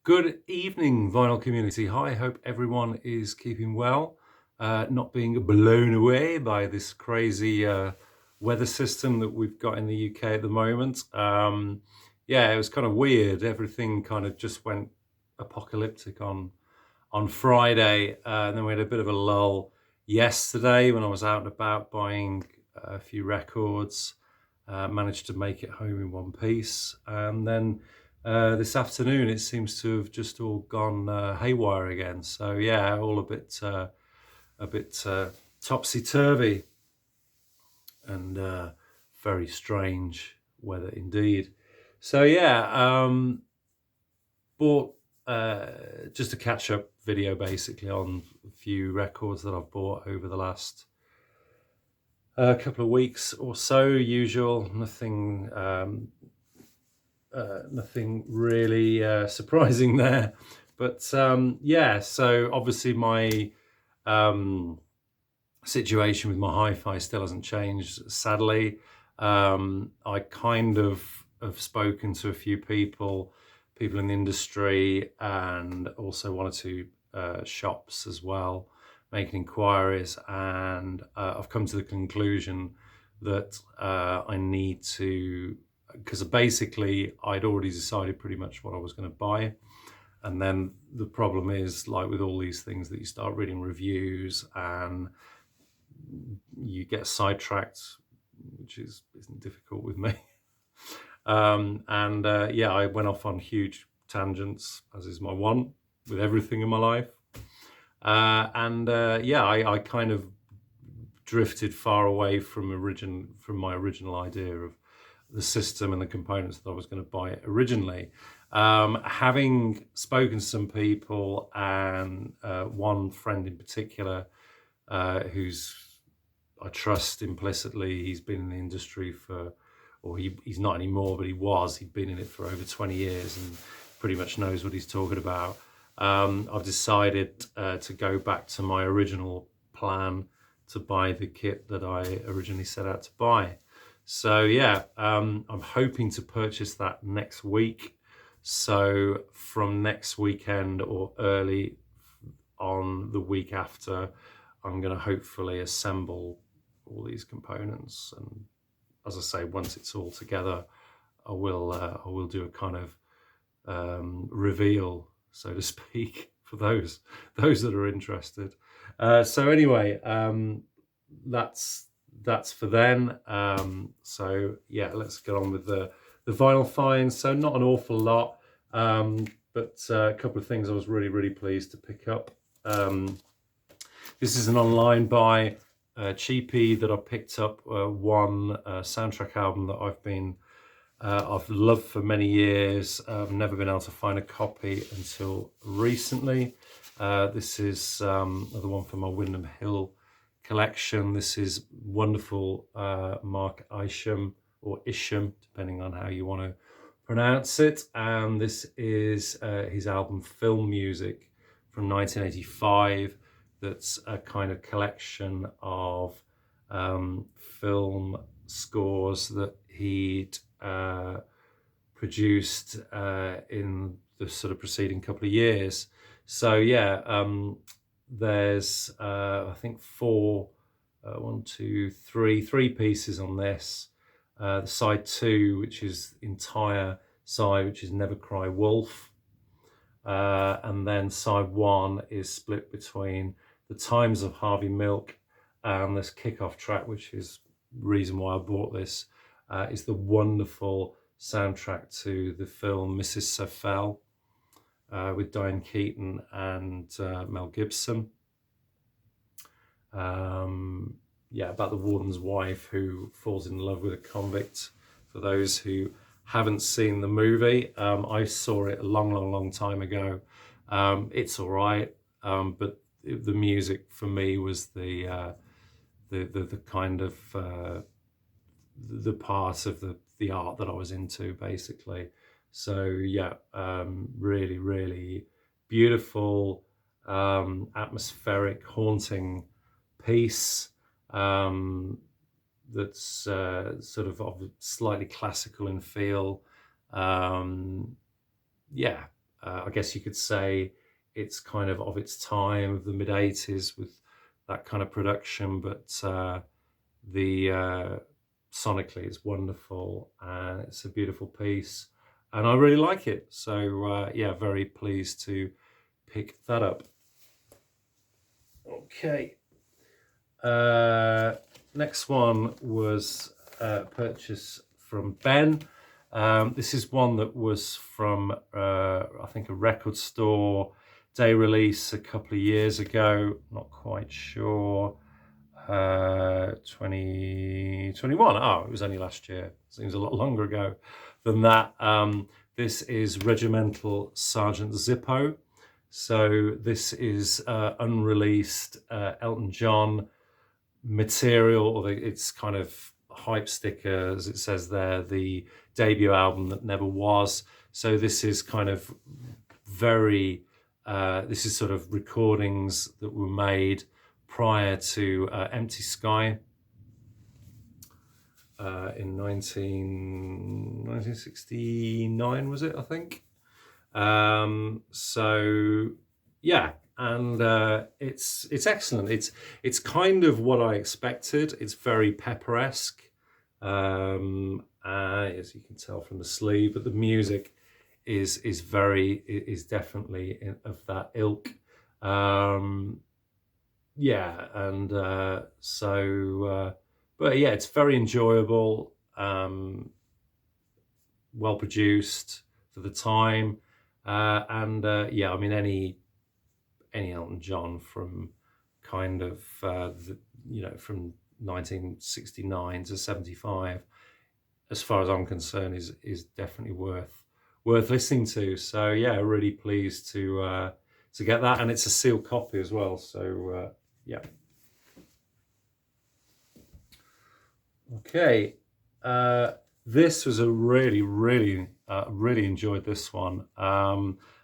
Good evening, vinyl community. Hi, hope everyone is keeping well, not being blown away by this crazy weather system that we've got in the UK at the moment. Yeah, it was kind of weird. Everything kind of just went apocalyptic on Friday, and then we had a bit of a lull yesterday when I was out and about buying a few records. Managed to make it home in one piece, and then this afternoon it seems to have just all gone haywire again. So yeah, all a bit topsy turvy and very strange weather indeed. So yeah, bought just a catch up video basically on a few records that I've bought over the last couple of weeks or so. Usual, nothing really surprising there. But yeah, so obviously my situation with my hi-fi still hasn't changed, sadly. I kind of have spoken to a few people in the industry, and also one or two shops as well, making inquiries, and I've come to the conclusion that I need to, because basically I'd already decided pretty much what I was going to buy. And then the problem is, like with all these things, that you start reading reviews and you get sidetracked, which isn't difficult with me. Yeah, I went off on huge tangents, as is my one with everything in my life. Yeah, I kind of drifted far away from my original idea of the system and the components that I was going to buy originally. Having spoken to some people, and one friend in particular, who's I trust implicitly. He's been in the industry he's not anymore, but he'd been in it for over 20 years and pretty much knows what he's talking about. I've decided to go back to my original plan to buy the kit that I originally set out to buy. So yeah, I'm hoping to purchase that next week. So from next weekend or early on the week after, I'm going to hopefully assemble all these components. And as I say, once it's all together, I will do a kind of reveal, so to speak, for those that are interested. So anyway, that's for then. So yeah, let's get on with the vinyl finds. So not an awful lot, but a couple of things I was really pleased to pick up. This is an online buy, cheapie, that I picked up. One soundtrack album that I've loved for many years. I've never been able to find a copy until recently. This is another one from my Windham Hill collection. This is wonderful Mark Isham, or Isham, depending on how you want to pronounce it. And this is his album Film Music from 1985. That's a kind of collection of film scores that he'd produced in the sort of preceding couple of years. So yeah, there's I think three pieces on this. The side two, which is entire side, which is Never Cry Wolf. And then side one is split between The Times of Harvey Milk and this kickoff track, which is the reason why I bought this, is the wonderful soundtrack to the film Mrs. Sophel, with Diane Keaton and Mel Gibson. Yeah, about the warden's wife who falls in love with a convict. For those who haven't seen the movie, I saw it a long time ago. It's all right, but the music for me was the kind of the part of the art that I was into, basically. So yeah, really beautiful, atmospheric, haunting piece. That's sort of slightly classical in feel. Yeah, I guess you could say it's kind of its time, of the mid-80s, with that kind of production, but the sonically it's wonderful, and it's a beautiful piece, and I really like it. So yeah, very pleased to pick that up. Okay. Next one was purchase from Ben. This is one that was from I think a record store day release a couple of years ago, not quite sure. 2021. Oh, it was only last year. Seems a lot longer ago than that. This is Regimental Sergeant Zippo. So this is unreleased Elton John material, or it's kind of hype sticker, as it says there, the debut album that never was. So this is kind of very, this is sort of recordings that were made prior to Empty Sky in 1969, was it, I think? So yeah, and it's excellent. It's kind of what I expected. It's very Pepper-esque, as you can tell from the sleeve, but the music is definitely of that ilk. Yeah, and so but yeah, it's very enjoyable, well produced for the time, and yeah, I mean any Elton John from kind of from 1969 to 75, as far as I'm concerned, is definitely worth listening to. So yeah, really pleased to get that, and it's a sealed copy as well. So yeah. Okay, this was a really enjoyed this one.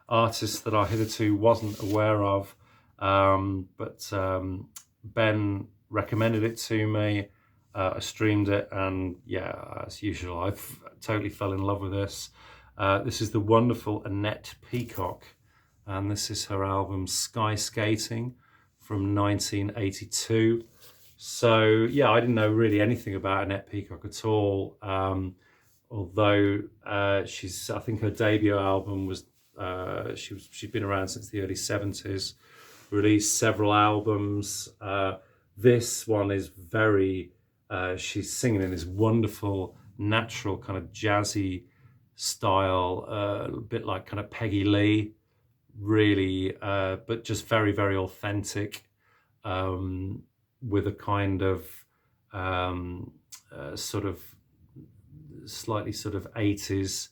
Artist that I hitherto wasn't aware of, but Ben recommended it to me. I streamed it, and yeah, as usual, I've totally fell in love with this. This is the wonderful Annette Peacock, and this is her album Sky Skating from 1982. So yeah, I didn't know really anything about Annette Peacock at all. Although I think her debut album was she'd been around since the early 70s, released several albums. This one is very she's singing in this wonderful natural kind of jazzy style, a bit like kind of Peggy Lee, really, but just very authentic. With a kind of sort of slightly sort of 80s,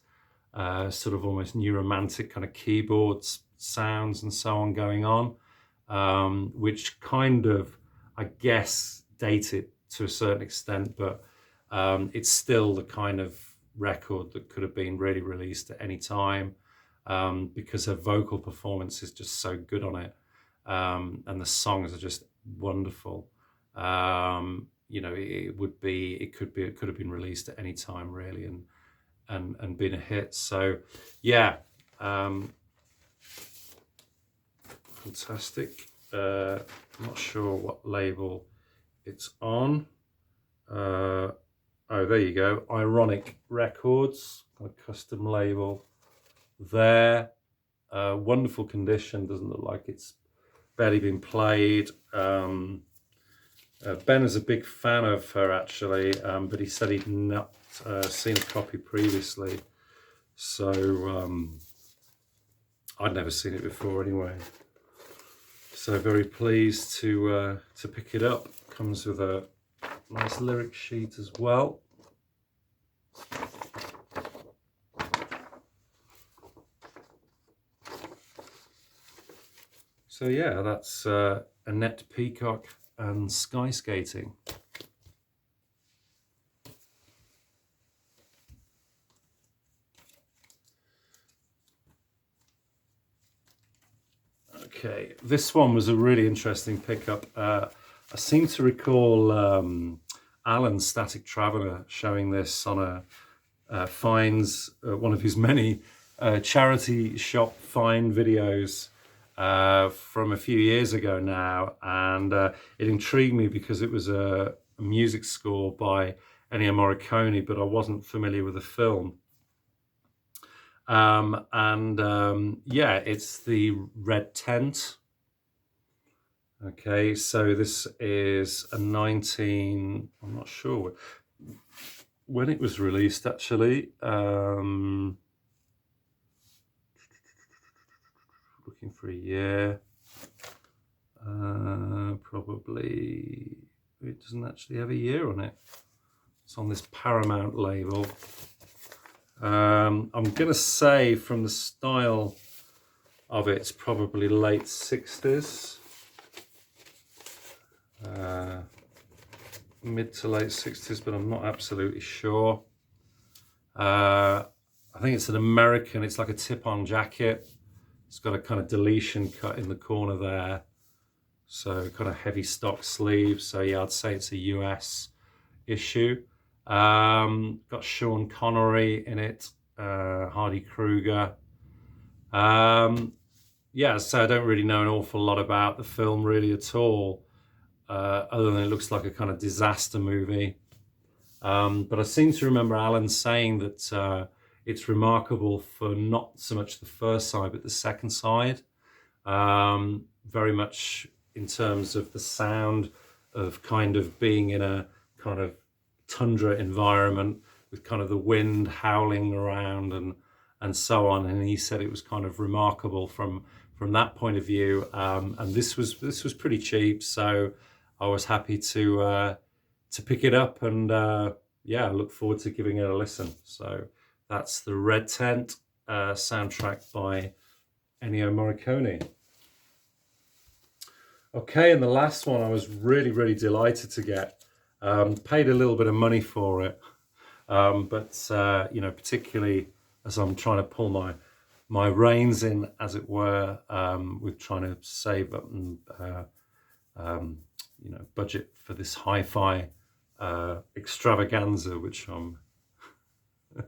sort of almost new romantic kind of keyboards sounds and so on going on, which kind of, I guess, date it to a certain extent, but it's still the kind of record that could have been really released at any time, because her vocal performance is just so good on it, and the songs are just wonderful. It could have been released at any time really, and been a hit. So yeah, fantastic. I'm not sure what label it's on. Oh, there you go. Ironic Records, a custom label there. Wonderful condition. Doesn't look like it's barely been played. Ben is a big fan of her actually, but he said he'd not seen a copy previously, so I'd never seen it before anyway. So very pleased to pick it up. Comes with a nice lyric sheet as well. So yeah, that's Annette Peacock and Sky Skating. Okay, this one was a really interesting pickup. I seem to recall Alan Static Traveller showing this on a Finds, one of his many charity shop find videos from a few years ago now, and it intrigued me because it was a music score by Ennio Morricone, but I wasn't familiar with the film. Yeah, it's the Red Tent. Okay, so this is I'm not sure when it was released, actually. Looking for a year. Probably, it doesn't actually have a year on it. It's on this Paramount label. I'm going to say from the style of it, it's probably late 60s. Mid to late 60s, but I'm not absolutely sure. I think it's an American, it's like a tip-on jacket. It's got a kind of deletion cut in the corner there. So kind of heavy stock sleeves. So yeah, I'd say it's a US issue. Got Sean Connery in it, Hardy Kruger. Yeah, so I don't really know an awful lot about the film really at all. Other than it looks like a kind of disaster movie. But I seem to remember Alan saying that it's remarkable for not so much the first side, but the second side. Very much in terms of the sound of kind of being in a kind of tundra environment with kind of the wind howling around and so on. And he said it was kind of remarkable from that point of view. And this was pretty cheap, so I was happy to pick it up, and yeah, I look forward to giving it a listen. So that's the Red Tent soundtrack by Ennio Morricone. Okay, and the last one I was really delighted to get. Paid a little bit of money for it, but you know, particularly as I'm trying to pull my reins in, as it were, with trying to save up and you know, budget for this hi-fi extravaganza, which I'm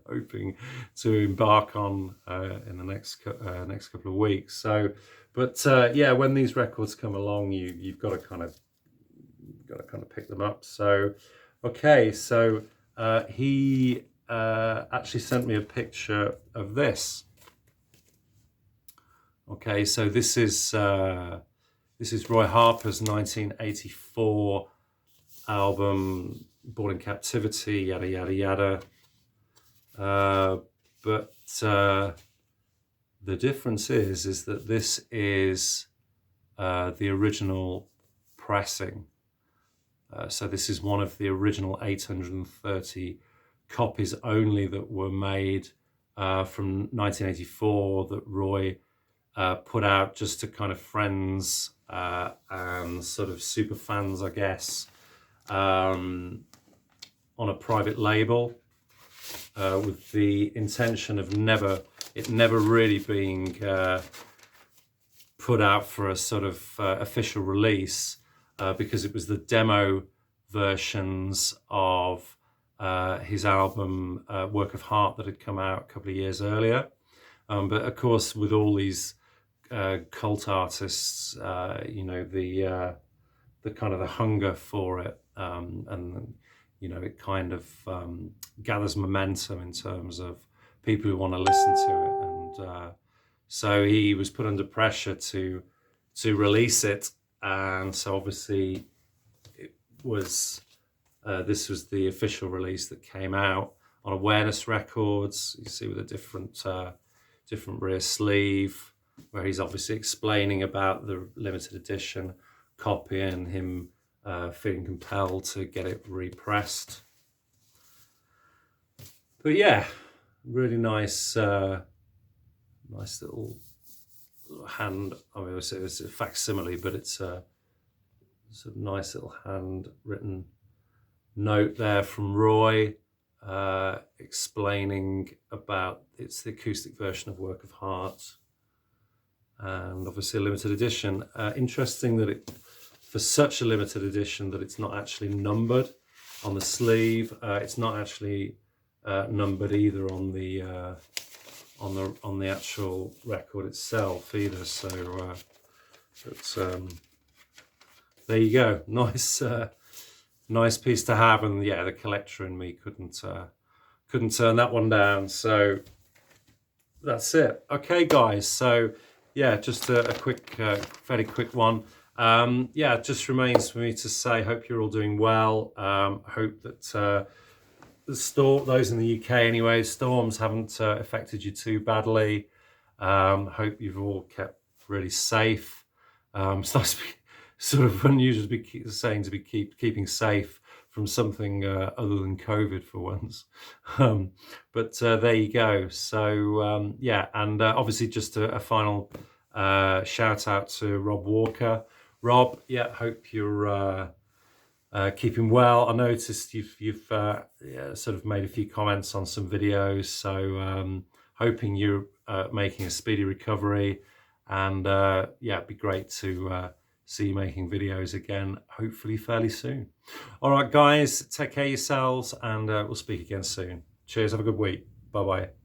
hoping to embark on in the next couple of weeks. So, but yeah, when these records come along, you've got to kind of pick them up. So, okay, so he actually sent me a picture of this. Okay, so this is Roy Harper's 1984 album, Born in Captivity, yada yada yada. But the difference is that this is the original pressing. So this is one of the original 830 copies only that were made from 1984 that Roy put out just to kind of friends and sort of super fans, I guess, on a private label, with the intention of never really being put out for a sort of official release, because it was the demo versions of his album Work of Heart that had come out a couple of years earlier. But of course, with all these cult artists, you know, the kind of the hunger for it, and you know, it kind of gathers momentum in terms of people who want to listen to it, and so he was put under pressure to release it, and so obviously it was this was the official release that came out on Awareness Records. You see, with a different rear sleeve, where he's obviously explaining about the limited edition copy and him feeling compelled to get it repressed. But yeah, really nice, nice little hand. I mean, it's a facsimile, but it's a sort of nice little handwritten note there from Roy, explaining about it's the acoustic version of Work of Heart, and obviously a limited edition. Interesting that it, for such a limited edition, that it's not actually numbered on the sleeve. It's not actually numbered either on the on the actual record itself either. So there you go. Nice piece to have, and yeah, the collector in me couldn't turn that one down. So that's it. Okay, guys. So yeah, just a quick, fairly quick one. Yeah, it just remains for me to say, hope you're all doing well. Hope that those in the UK anyway, storms haven't affected you too badly. Hope you've all kept really safe. It's nice to be sort of unusual to be saying to be keeping safe from something other than COVID for once. But there you go. So yeah, and obviously just a final shout out to Rob Walker. Rob, yeah, hope you're keeping well. I noticed you've yeah, sort of made a few comments on some videos, so hoping you're making a speedy recovery, and yeah, it'd be great to see you making videos again, hopefully fairly soon. All right, guys, take care of yourselves, and we'll speak again soon. Cheers, have a good week. Bye-bye.